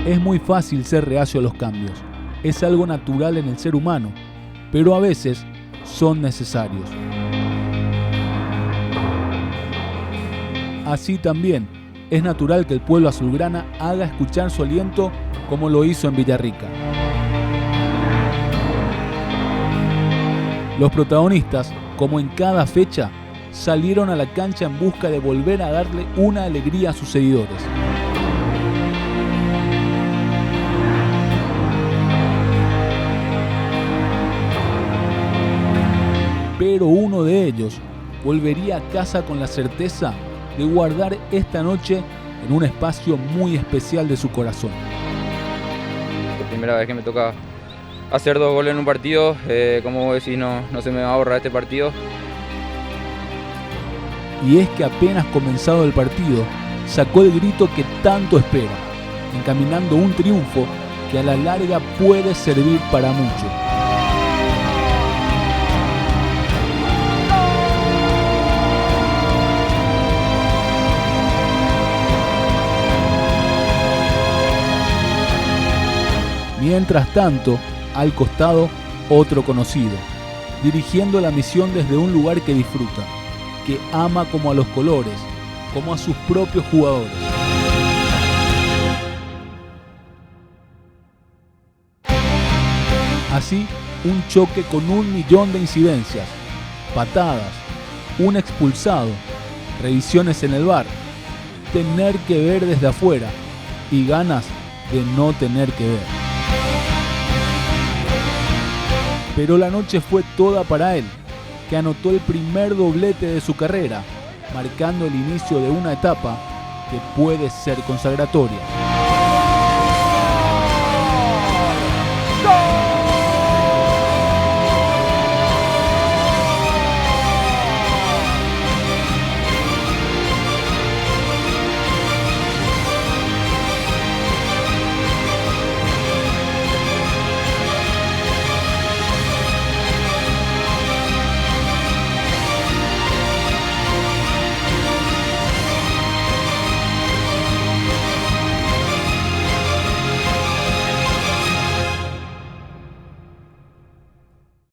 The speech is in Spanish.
Es muy fácil ser reacio a los cambios. Es algo natural en el ser humano, pero a veces son necesarios. Así también, es natural que el pueblo azulgrana haga escuchar su aliento como lo hizo en Villarrica. Los protagonistas, como en cada fecha, salieron a la cancha en busca de volver a darle una alegría a sus seguidores. Pero uno de ellos volvería a casa con la certeza de guardar esta noche en un espacio muy especial de su corazón. La primera vez que me toca hacer 2 goles en un partido, como vos decís, no se me va a borrar este partido. Y es que apenas comenzado el partido, sacó el grito que tanto espera, encaminando un triunfo que a la larga puede servir para mucho. Mientras tanto, al costado, otro conocido, dirigiendo la misión desde un lugar que disfruta, que ama como a los colores, como a sus propios jugadores. Así, un choque con 1.000.000 de incidencias, patadas, un expulsado, revisiones en el VAR, tener que ver desde afuera y ganas de no tener que ver. Pero la noche fue toda para él, que anotó el primer doblete de su carrera, marcando el inicio de una etapa que puede ser consagratoria.